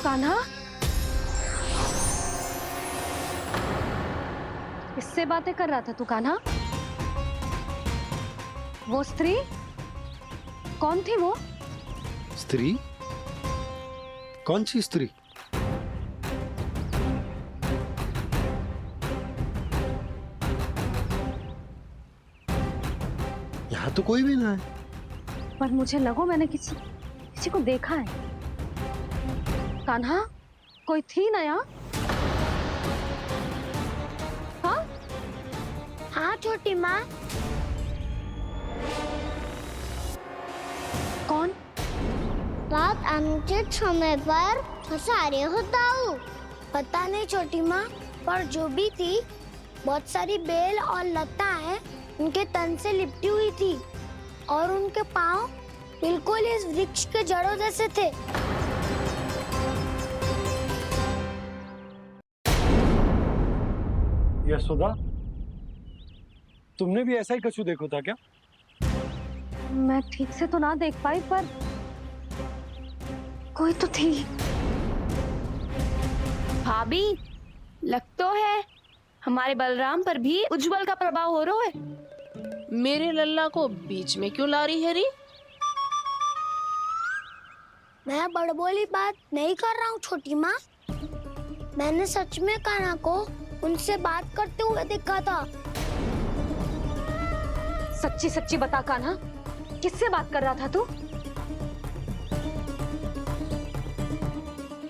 कान्हा, किससे बातें कर रहा था तू कान्हा? वो स्त्री कौन थी? वो स्त्री? कौन सी स्त्री? यहाँ तो कोई भी ना है। पर मुझे लगो मैंने किसी को देखा है। कान्हा, कोई थी ना यहाँ? हाँ हाँ छोटी माँ। कौन? रात अनुचित समय पर फंसा रहे हो दाऊ। पता नहीं छोटी माँ, पर जो भी थी बहुत सारी बेल और लताएं उनके तन से लिपटी हुई थी और उनके पांव बिल्कुल इस वृक्ष के जड़ों जैसे थे। यशोदा, तुमने भी ऐसा ही कछु देखो था क्या? मैं ठीक से तो ना देख पाई, पर कोई तो थी। भाभी, लग तो है हमारे बलराम पर भी उज्जवल का प्रभाव हो रहा है। मेरे लल्ला को बीच में क्यों ला रही है री? मैं बड़बोली बात नहीं कर रहा हूँ छोटी माँ। मैंने सच में कान्हा को उनसे बात करते हुए देखा था। सच्ची सच्ची बता कान्हा, किससे बात कर रहा था तू?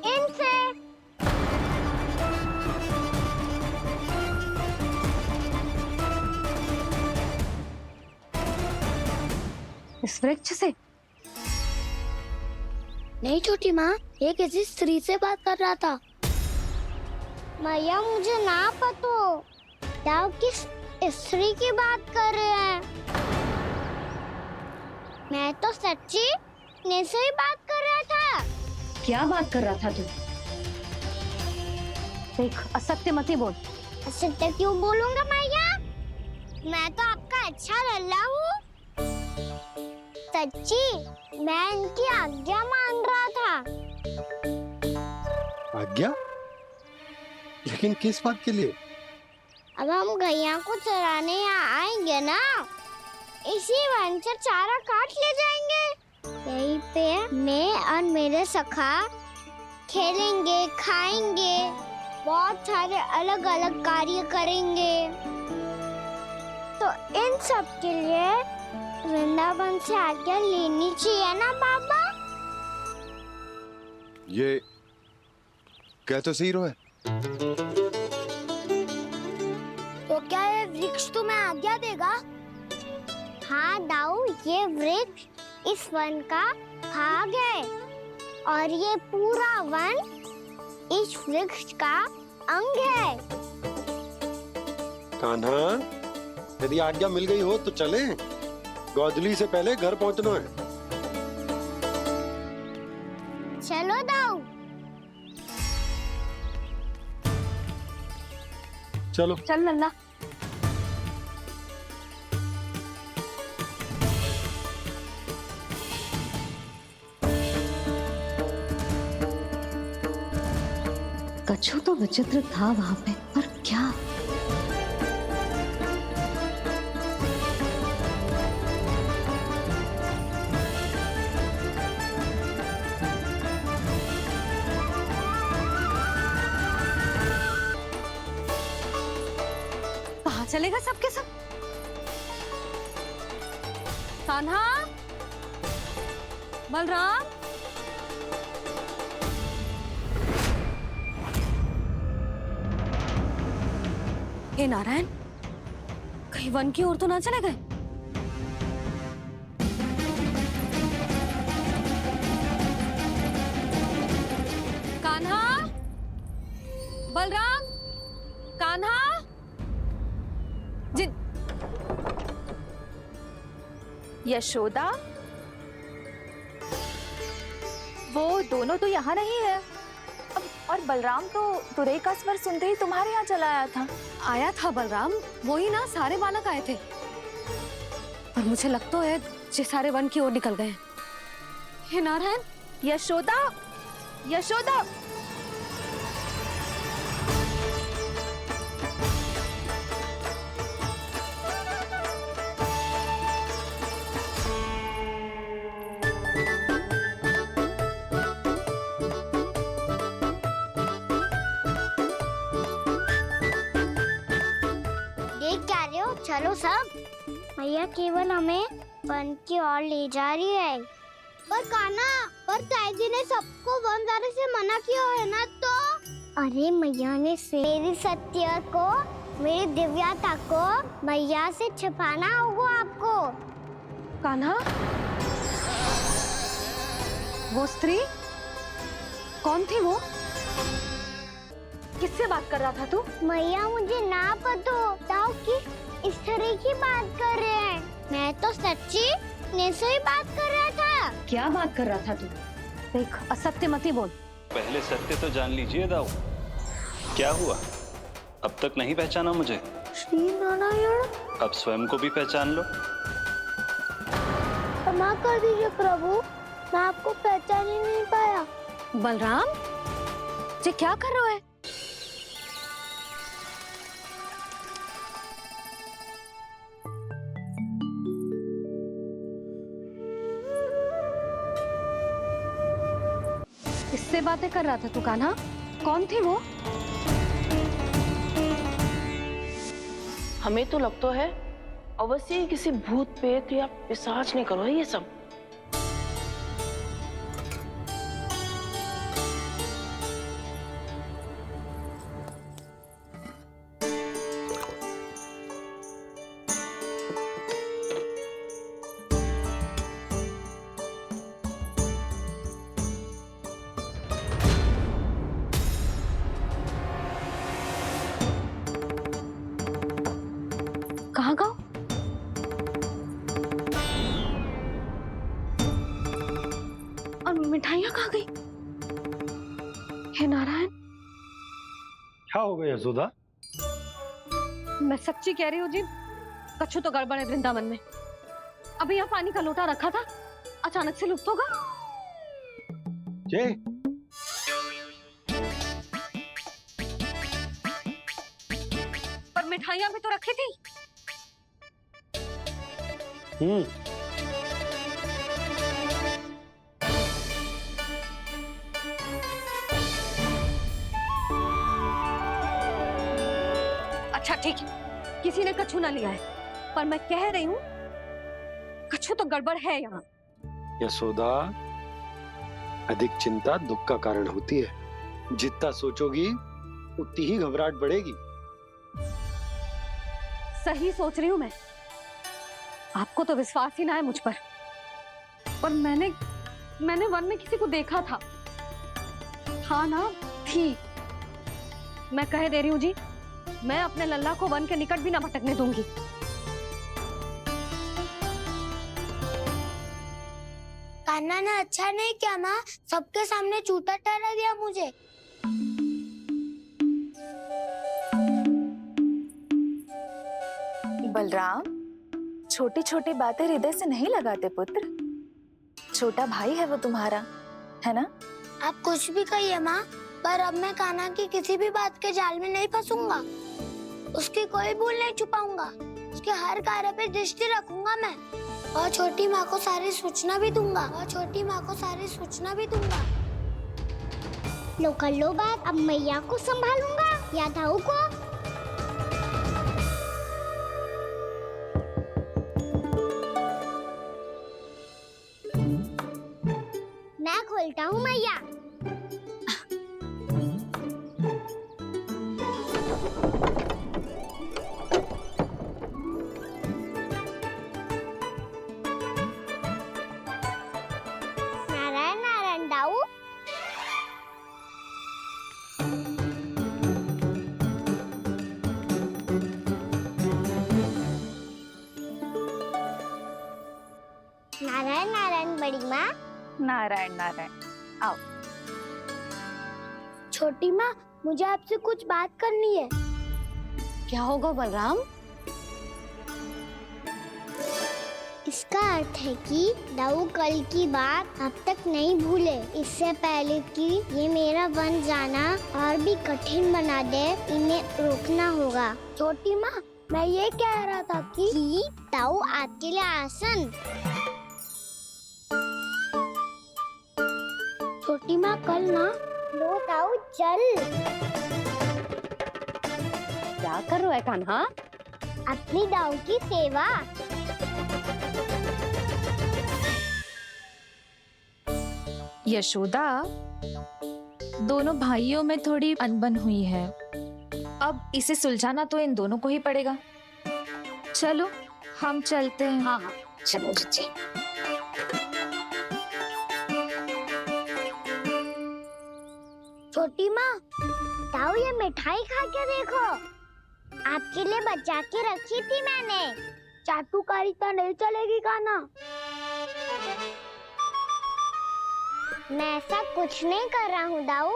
इनसे। इस वृक्ष से? नहीं छोटी माँ, ये किसी स्त्री से बात कर रहा था। मैया मुझे ना पतो क्या किस स्त्री की बात कर रहे हैं। मैं तो सच्ची ने से ही बात कर रहा था। क्या बात कर रहा था तू? देख, असत्य मत ही बोल। असत्य क्यों बोलूंगा मैया? मैं तो आपका अच्छा लल्ला हूँ। सच्ची मैं इनकी आज्ञा मान रहा था। आज्ञा? लेकिन किस बात के लिए? अब हम गैया को चराने यहाँ आएंगे ना, इसी वन से चारा काट ले जाएंगे। यहीं पे मैं और मेरे सखा खेलेंगे, खाएंगे, बहुत सारे अलग अलग कार्य करेंगे। तो इन सब के लिए वृंदावन से आज्ञा लेनी चाहिए ना बाबा? ये कह तो सही रहा है। तो क्या ये वृक्ष तुम्हें आज्ञा देगा? हाँ दाऊ, ये वृक्ष इस वन का भाग है और ये पूरा वन इस वृक्ष का अंग है। कान्हा, यदि आज्ञा मिल गई हो तो चले। गोधली से पहले घर पहुंचना है। चलो दाऊ। चलो। चल लल्ला। कछु तो विचित्र था वहां पे, पर क्या? कहाँ चलेगा सबके सब? कान्हा, बलराम, हे नारायण, कहीं वन की ओर तो ना चले गए? कान्हा, बलराम, कान्हा, जिन यशोदा, वो दोनों तो यहाँ नहीं है। और बलराम तो तुरई का स्वर सुनते ही तुम्हारे यहाँ चला आया था। आया था बलराम, वही ना, सारे बालक आए थे। पर मुझे लगता है ये सारे वन की ओर निकल गए। हे नारायण। यशोदा, यशोदा। देख क्या रहे हो? चलो सब। मैया केवल हमें वन की ओर ले जा रही है। पर कान्हा, पर ताईजी ने सबको वन जाने से मना किया है ना तो? अरे मैया ने मेरी सत्य को, मेरी दिव्यता को मैया से छिपाना होगा आपको। कान्हा, वो स्त्री कौन थी? वो किससे बात कर रहा था तू? मैया मुझे ना पता बताओ कि इस तरह की बात कर रहे हैं। मैं तो सच्ची ने से ही बात कर रहा था। क्या बात कर रहा था तू? देख, असत्य मत ही बोल। पहले सत्य तो जान लीजिए दाऊ। क्या हुआ? अब तक नहीं पहचाना मुझे? श्री नारायण। अब स्वयं को भी पहचान लो। क्षमा कर दीजिए प्रभु, मैं आपको पहचान ही नहीं पाया। बलराम, ये क्या कर रहा है? किससे बातें कर रहा था तू कान्हा? कौन थी वो? हमें तो लगता है अवश्य ही किसी भूत प्रेत या पिशाच ने करो है ये सब। कहाँ गया? और मिठाइयाँ कहाँ गई? हे नारायण, क्या हो गया यशोदा? मैं सच्ची कह रही हूँ जी, कछु तो गड़बड़ है वृंदावन में। अभी यहाँ पानी का लोटा रखा था, अचानक से लुप्त होगा। जय, पर मिठाइयाँ भी तो रखी थी। अच्छा ठीक है, किसी ने कछु ना लिया है, पर मैं कह रही हूँ कछु तो गड़बड़ है यहाँ। यशोदा, अधिक चिंता दुख का कारण होती है। जितना सोचोगी उतनी ही घबराहट बढ़ेगी। सही सोच रही हूँ मैं। आपको तो विश्वास ही ना है मुझ पर मैंने वन में किसी को देखा था। हाँ ना, थी। मैं कह दे रही हूँ जी, मैं अपने लल्ला को वन के निकट भी ना भटकने दूंगी। कान्हा ने अच्छा नहीं किया माँ, सबके सामने झूठा ठहरा दिया मुझे। बलराम, छोटी छोटी बातें हृदय से नहीं लगाते पुत्र। छोटा भाई है वो तुम्हारा, है ना? आप कुछ भी कहिए माँ, पर अब मैं कान्हा की किसी भी बात के जाल में नहीं फंसूंगा। उसकी कोई भूल नहीं छुपाऊंगा। उसके हर कार्य पे दृष्टि रखूंगा मैं, और छोटी माँ को सारी सूचना भी दूंगा। लो कर लो बात, अब मैया को संभालूंगा या दाऊ को। मैं खोलता हूँ मैया। नारायण नारायण दाऊ। नारायण नारायण बड़ी माँ। नारायण नारायण, आओ। छोटी माँ, मुझे आपसे कुछ बात करनी है। क्या होगा बलराम? इसका अर्थ है कि दाऊ कल की बात अब तक नहीं भूले। इससे पहले कि ये मेरा बन जाना और भी कठिन बना दे, इन्हें रोकना होगा। छोटी माँ, मैं ये कह रहा था कि दाऊ आपके लिए आसन। छोटी माँ कल ना लो दाऊ चल। क्या कर रहा है कान्हा? अपनी दाऊ की सेवा। यशोदा, दोनों भाइयों में थोड़ी अनबन हुई है। अब इसे सुलझाना तो इन दोनों को ही पड़ेगा। चलो हम चलते हैं। हाँ हाँ चलो जी। छोटी माँ, दाऊ ये मिठाई खा के देखो। आपके लिए बचा के रखी थी मैंने। चाटुकारिता नहीं चलेगी कान्हा। मैं ऐसा कुछ नहीं कर रहा हूँ दाऊ।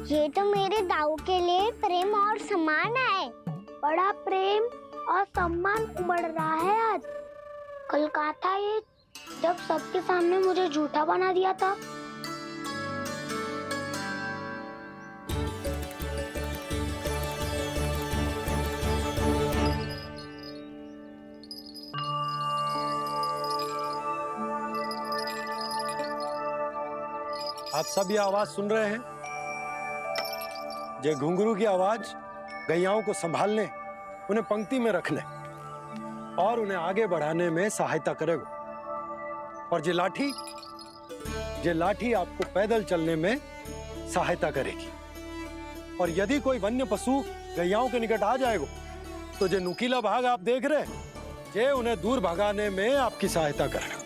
ये तो मेरे दाऊ के लिए प्रेम और सम्मान है। बड़ा प्रेम और सम्मान उमड़ रहा है आज। कल कहा था ये, जब सबके सामने मुझे झूठा बना दिया था। आप सब ये आवाज सुन रहे हैं? ये घुंघरू की आवाज गैयाओं को संभालने, उन्हें पंक्ति में रखने और उन्हें आगे बढ़ाने में सहायता करेगा। और ये लाठी आपको पैदल चलने में सहायता करेगी। और यदि कोई वन्य पशु गैयाओं के निकट आ जाएगा तो जो नुकीला भाग आप देख रहे हैं, ये उन्हें दूर भगाने में आपकी सहायता करेगा।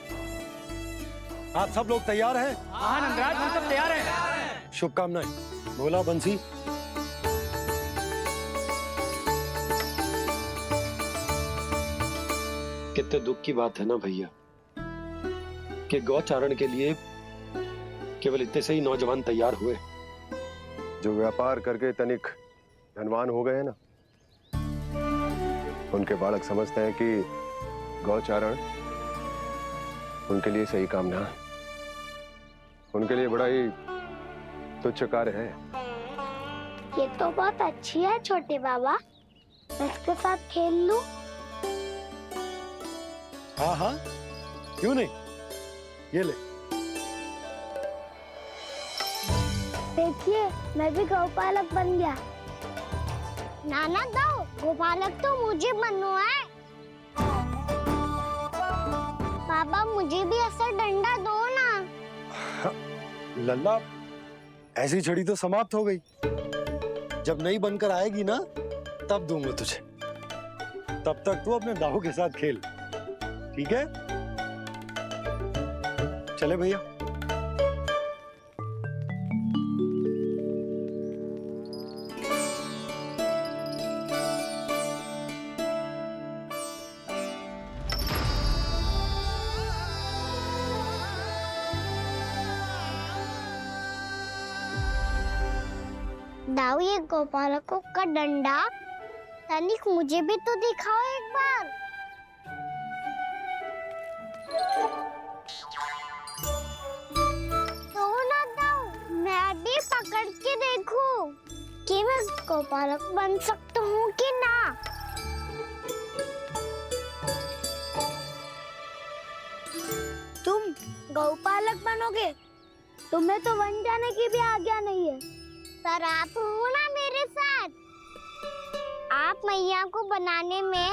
आप सब लोग तैयार हैं? हाँ नंदराज, हम सब तैयार हैं। शुभकामनाएं। बोला बंसी। कितने दुख की बात है ना भैया कि गौचारण के लिए केवल इतने से ही नौजवान तैयार हुए। जो व्यापार करके तनिक धनवान हो गए हैं ना, उनके बालक समझते हैं कि गौचारण उनके लिए सही काम ना है। उनके लिए बड़ा ही तुच्छ कार्य है। ये तो बहुत अच्छी है छोटे बाबा, मैं इसके साथ खेल लूं? हाँ हाँ क्यों नहीं, ये ले। देखिए मैं भी गौपालक बन गया। नाना दाऊ, गौपालक तो मुझे बनना है। बाबा मुझे भी ऐसा डंडा दो ना। लल्ला, ऐसी छड़ी तो समाप्त हो गई। जब नई बनकर आएगी ना तब दूंगा तुझे। तब तक तू अपने दाऊ के साथ खेल, ठीक है? चले भैया। दाऊ, ये गोपालकों का डंडा तनिक मुझे भी तो दिखाओ एक बार। तो ना दाऊ, मैं भी पकड़ के देखूं कि मैं गोपालक बन सकता हूँ कि ना। तुम गौपालक बनोगे? तुम्हें तो वन जाने की भी आज्ञा नहीं है। पर आप हो ना मेरे साथ। आप मैया को बनाने में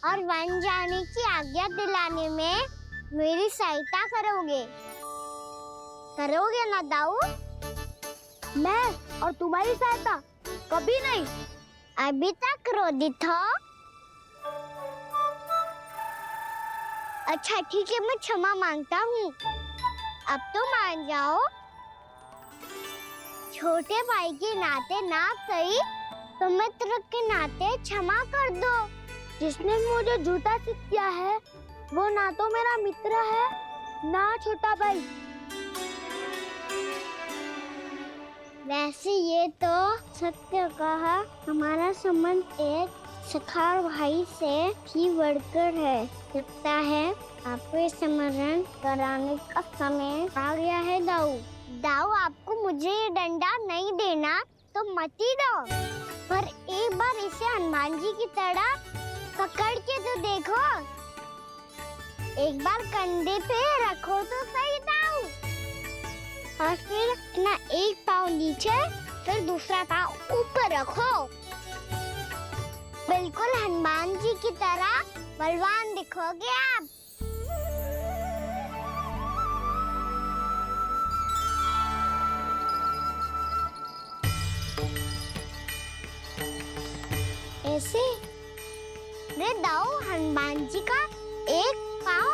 और वन जाने की आज्ञा दिलाने में मेरी सहायता करोगे ना दाऊ? मैं और तुम्हारी सहायता कभी नहीं। अभी तक क्रोधित हो? अच्छा ठीक है, मैं क्षमा मांगता हूँ। अब तो मान जाओ। छोटे भाई के नाते ना सही तो मित्र के नाते क्षमा कर दो। जिसने मुझे झूठा सिद्ध किया है वो ना तो मेरा मित्र है ना छोटा भाई। वैसे ये तो सत्य कहा, हमारा संबंध एक सखा भाई से भी बढ़कर है। लगता है आपको ये स्मरण कराने का समय आ गया है दाऊ। दाऊ, आपको मुझे ये डंडा नहीं देना तो मत ही दो, पर एक बार इसे हनुमान जी की तरह पकड़ के तो देखो। एक बार कंधे पे रखो तो सही दाऊ, और फिर अपना एक पाँव नीचे फिर दूसरा पाँव ऊपर रखो। बिल्कुल हनुमान जी की तरह बलवान दिखोगे आप। ऐसे रे दाऊ, हनुमान जी का एक पाँव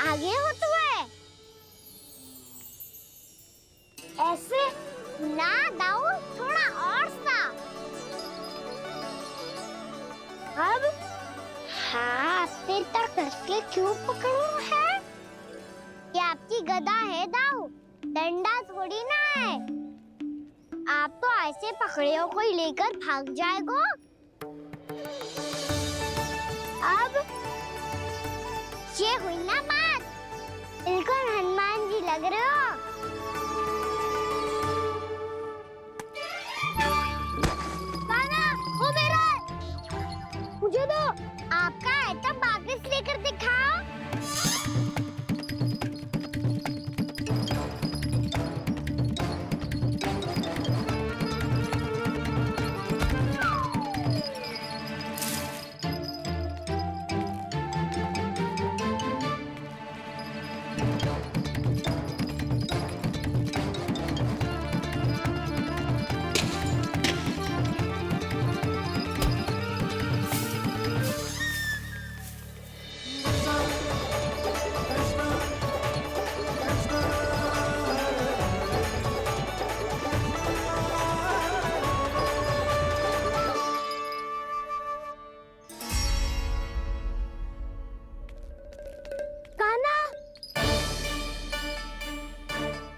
आगे होता है। ऐसे ना दाऊ, थोड़ा और सा। अब हाथ पे तक कसके क्यों पकड़ो है? ये आपकी गदा है दाऊ, डंडा थोड़ी ना है। आप तो ऐसे पकड़ियों को ही लेकर भाग जाएगो। अब ये हुई ना बात, बिल्कुल हनुमान जी लग रहे हो। कान्हा, वो मेरा है। मुझे दो। आपका है तो वापस लेकर दिखाओ।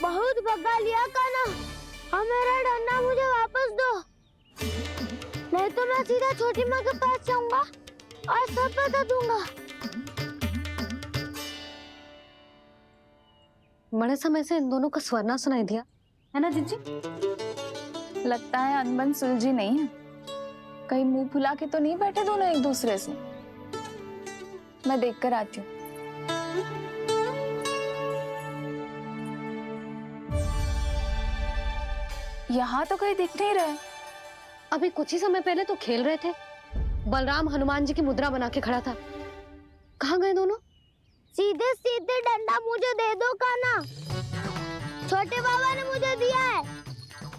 बहुत भगा लिया कान्हा, अब मेरा डंडा मुझे वापस दो, नहीं तो मैं सीधा छोटी माँ के पास जाऊंगा और सब बता दूंगा। बड़े समय से इन दोनों का स्वर ना सुनाई दिया है ना जीजी? लगता है अनबन सुलझी नहीं है। कहीं मुंह फुला के तो नहीं बैठे दोनों एक दूसरे से। मैं देख कर आती हूँ। यहाँ तो कहीं दिख नहीं रहे। अभी कुछ ही समय पहले तो खेल रहे थे। बलराम हनुमान जी की मुद्रा बना के खड़ा था। कहाँ गए दोनों? सीधे सीधे डंडा मुझे दे दो कान्हा, छोटे बाबा ने मुझे दिया है,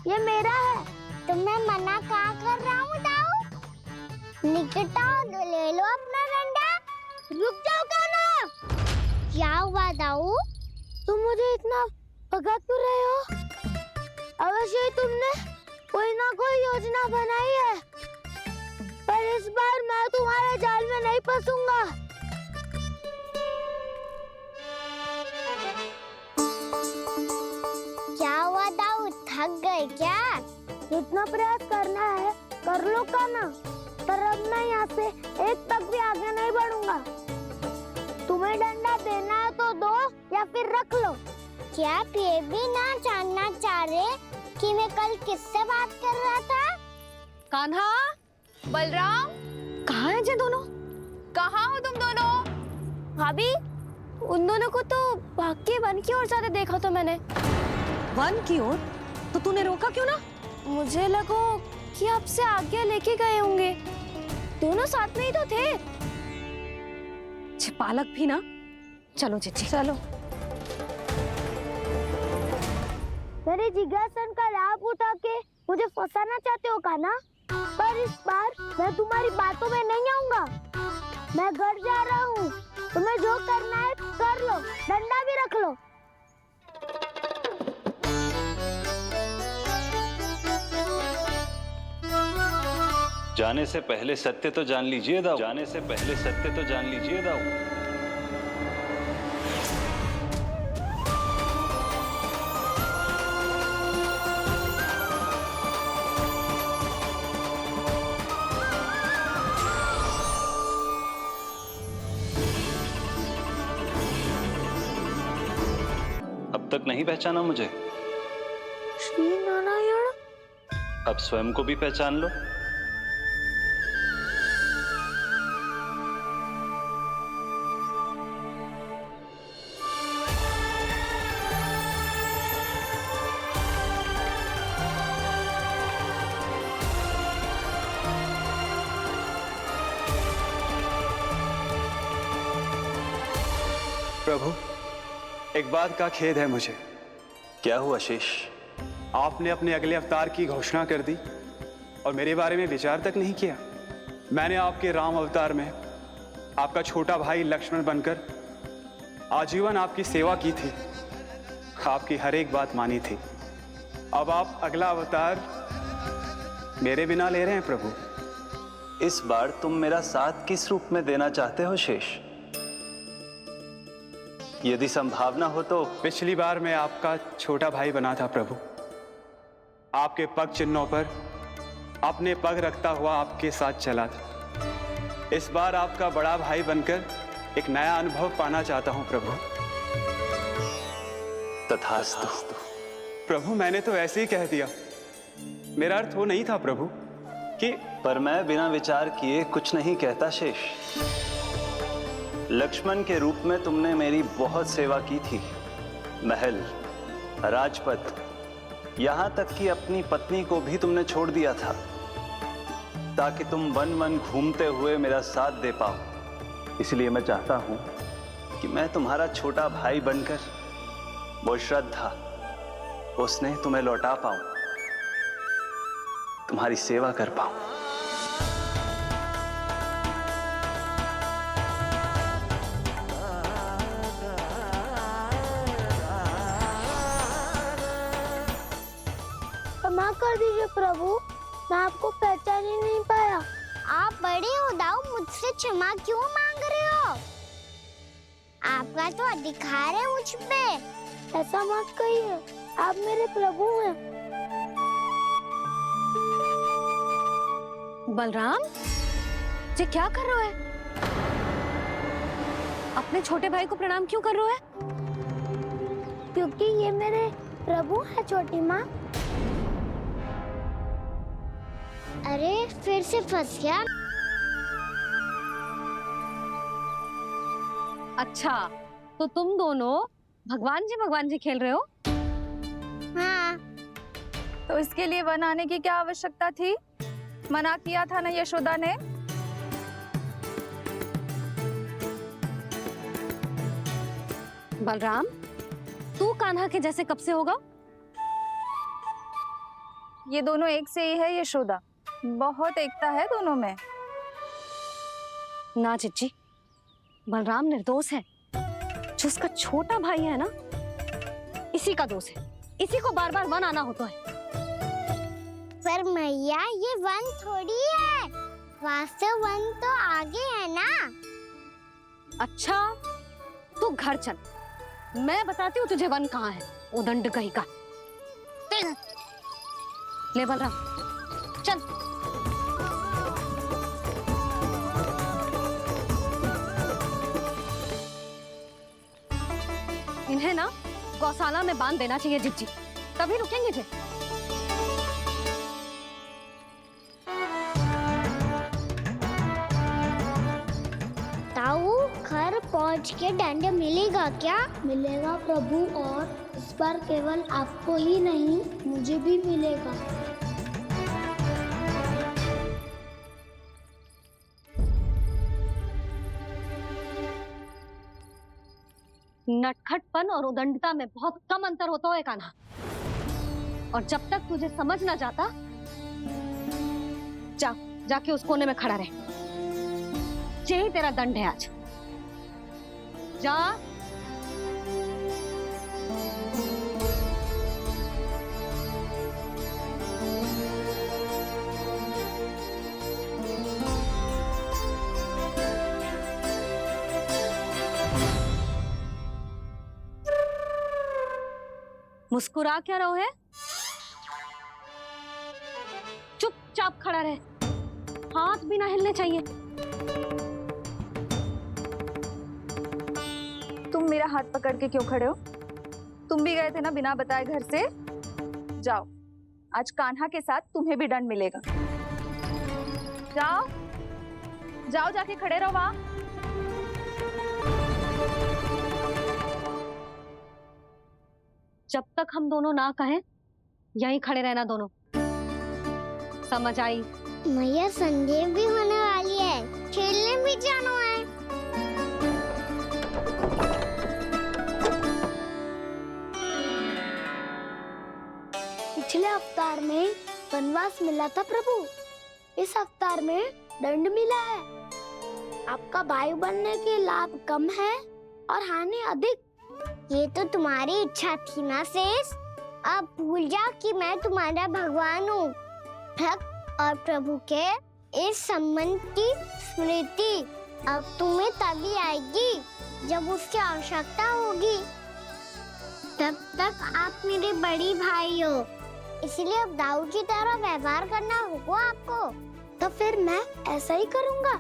ये मेरा है। तो मैं मना कहाँ कर रहा हूँ दाऊ? निकट आओ, ले लो अपना डंडा। रुक जाओ कान्हा। क्या हुआ दाऊ? तुम मुझे इतना भगा क्यों रहे हो? अवश्य ही तुमने कोई ना कोई योजना बनाई है, पर इस बार मैं तुम्हारे जाल में नहीं फंसूंगा। क्या हुआ दाऊ, थक गए क्या? इतना प्रयास करना है कर लो कान्हा, पर अब मैं यहाँ से एक तक भी आगे नहीं बढ़ूंगा। तुम्हें डंडा देना है तो दो या फिर रख लो। क्या आप ये भी ना जानना चाह रहे कि मैं कल किससे बात कर रहा था? कान्हा, बलराम, कहाँ हैं ये दोनों? कहाँ हो तुम दोनों? भाभी, उन दोनों को तो भाग के वन की ओर जाते देखा तो मैंने। वन की ओर? तो तूने रोका क्यों ना? मुझे लगा कि आपसे आगे लेके गए होंगे, दोनों साथ में ही तो थे। छिपालक भी ना। चलो जीजी चलो। मेरे जिज्ञासन का लाभ उठा के मुझे फंसाना चाहते हो कान्हा, पर इस बार मैं तुम्हारी बातों में नहीं आऊंगा। मैं घर जा रहा हूँ, तुम्हें जो करना है कर लो, डंडा भी रख लो। जाने से पहले सत्य तो जान लीजिए दाऊ। जाने से पहले सत्य तो जान लीजिए दाऊ। तक नहीं पहचाना मुझे? श्री नारायण। अब स्वयं को भी पहचान लो। प्रभु, एक बात का खेद है मुझे। क्या हुआ शेष? आपने अपने अगले अवतार की घोषणा कर दी और मेरे बारे में विचार तक नहीं किया। मैंने आपके राम अवतार में आपका छोटा भाई लक्ष्मण बनकर आजीवन आपकी सेवा की थी, आपकी हर एक बात मानी थी। अब आप अगला अवतार मेरे बिना ले रहे हैं प्रभु। इस बार तुम मेरा साथ किस रूप में देना चाहते हो शेष? यदि संभावना हो तो। पिछली बार मैं आपका छोटा भाई बना था प्रभु, आपके पग चिन्हों पर अपने पग रखता हुआ आपके साथ चला था। इस बार आपका बड़ा भाई बनकर एक नया अनुभव पाना चाहता हूं प्रभु। तथास्तु। प्रभु, मैंने तो ऐसे ही कह दिया, मेरा अर्थ वो नहीं था प्रभु कि। पर मैं बिना विचार किए कुछ नहीं कहता शेष। लक्ष्मण के रूप में तुमने मेरी बहुत सेवा की थी। महल, राजपथ, यहां तक कि अपनी पत्नी को भी तुमने छोड़ दिया था ताकि तुम वन वन घूमते हुए मेरा साथ दे पाओ। इसलिए मैं चाहता हूं कि मैं तुम्हारा छोटा भाई बनकर वो श्रद्धा, वो स्नेह तुम्हें लौटा पाऊं, तुम्हारी सेवा कर पाऊं। क्षमा कर दीजिए प्रभु, मैं आपको पहचान ही नहीं पाया। आप बड़े हो दाऊ, मुझसे क्षमा क्यों मांग रहे हो? आपका तो अधिकार है मुझ पे। ऐसा मत कहिए, आप मेरे प्रभु हैं। बलराम, ये क्या कर रहे हो? अपने छोटे भाई को प्रणाम क्यों कर रहे हो? क्योंकि ये मेरे प्रभु है छोटी माँ। अरे फिर से फंस गया। अच्छा, तो तुम दोनों भगवान जी खेल रहे हो? हाँ। तो इसके लिए वन आने की क्या आवश्यकता थी? मना किया था ना यशोदा ने। बलराम, तू कान्हा के जैसे कब से होगा? ये दोनों एक से ही है यशोदा, बहुत एकता है दोनों में। ना चिच्ची, बलराम निर्दोष है। जो उसका छोटा भाई है ना, इसी का दोष है। इसी को बार बार वन आना होता है। पर मैया, ये वन थोड़ी है, वास्तव वन तो आगे है ना। अच्छा, तू घर चल, मैं बताती हूँ तुझे वन कहाँ है। उदंड कहीं का। ले बलराम, चल। इन्हें ना गौशाला में बांध देना चाहिए जिज्जी, तभी रुकेंगे जे। ताऊ, घर पहुंच के दंड मिलेगा क्या? मिलेगा प्रभु, और इस बार केवल आपको ही नहीं, मुझे भी मिलेगा। नटखटपन और उदंडता में बहुत कम अंतर होता है कान्हा, और जब तक तुझे समझ ना जाता, जाके उस कोने में खड़ा रहे। यही तेरा दंड है आज। जा। मुस्कुरा क्या रहो है? चुपचाप खड़ा रहे, हाथ भी ना हिलने चाहिए। तुम मेरा हाथ पकड़ के क्यों खड़े हो? तुम भी गए थे ना बिना बताए घर से। जाओ, आज कान्हा के साथ तुम्हें भी दंड मिलेगा। जाओ जाओ, जाके खड़े रहो वहां। जब तक हम दोनों ना कहें यहीं खड़े रहना दोनों, समझ आई? मैया संडे भी होने वाली है, खेलने भी जाना है। पिछले अवतार में वनवास मिला था प्रभु, इस अवतार में दंड मिला है। आपका भाई बनने के लाभ कम है और हानि अधिक। ये तो तुम्हारी इच्छा थी ना शेष, अब भूल जाओ कि मैं तुम्हारा भगवान हूँ। भक्त और प्रभु के इस संबंध की स्मृति अब तुम्हें तभी आएगी जब उसकी आवश्यकता होगी। तब तक आप मेरे बड़ी भाई हो, इसलिए अब दाऊ की तरह व्यवहार करना होगा आपको। तो फिर मैं ऐसा ही करूँगा,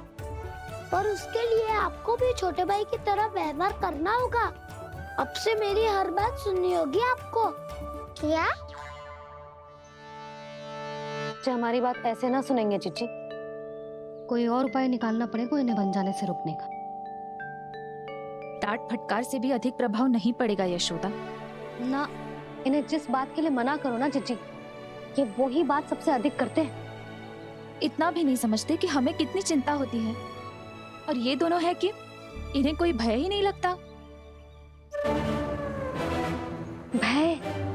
पर उसके लिए आपको भी छोटे भाई की तरह व्यवहार करना होगा। अब से मेरी हर बात सुननी होगी आपको। क्या? जो हमारी बात ऐसे ना सुनेंगे चिच्ची, कोई और उपाय निकालना पड़ेगा इन्हें बन जाने से रोकने का। डांट फटकार से भी अधिक प्रभाव नहीं पड़ेगा यशोदा। ना, इन्हें जिस बात के लिए मना करो ना चिच्ची, ये वही बात सबसे अधिक करते हैं। इतना भी नहीं समझते कि हमें कितनी चिंता होती है, और ये दोनों है कि इन्हें कोई भय ही नहीं लगता। भय?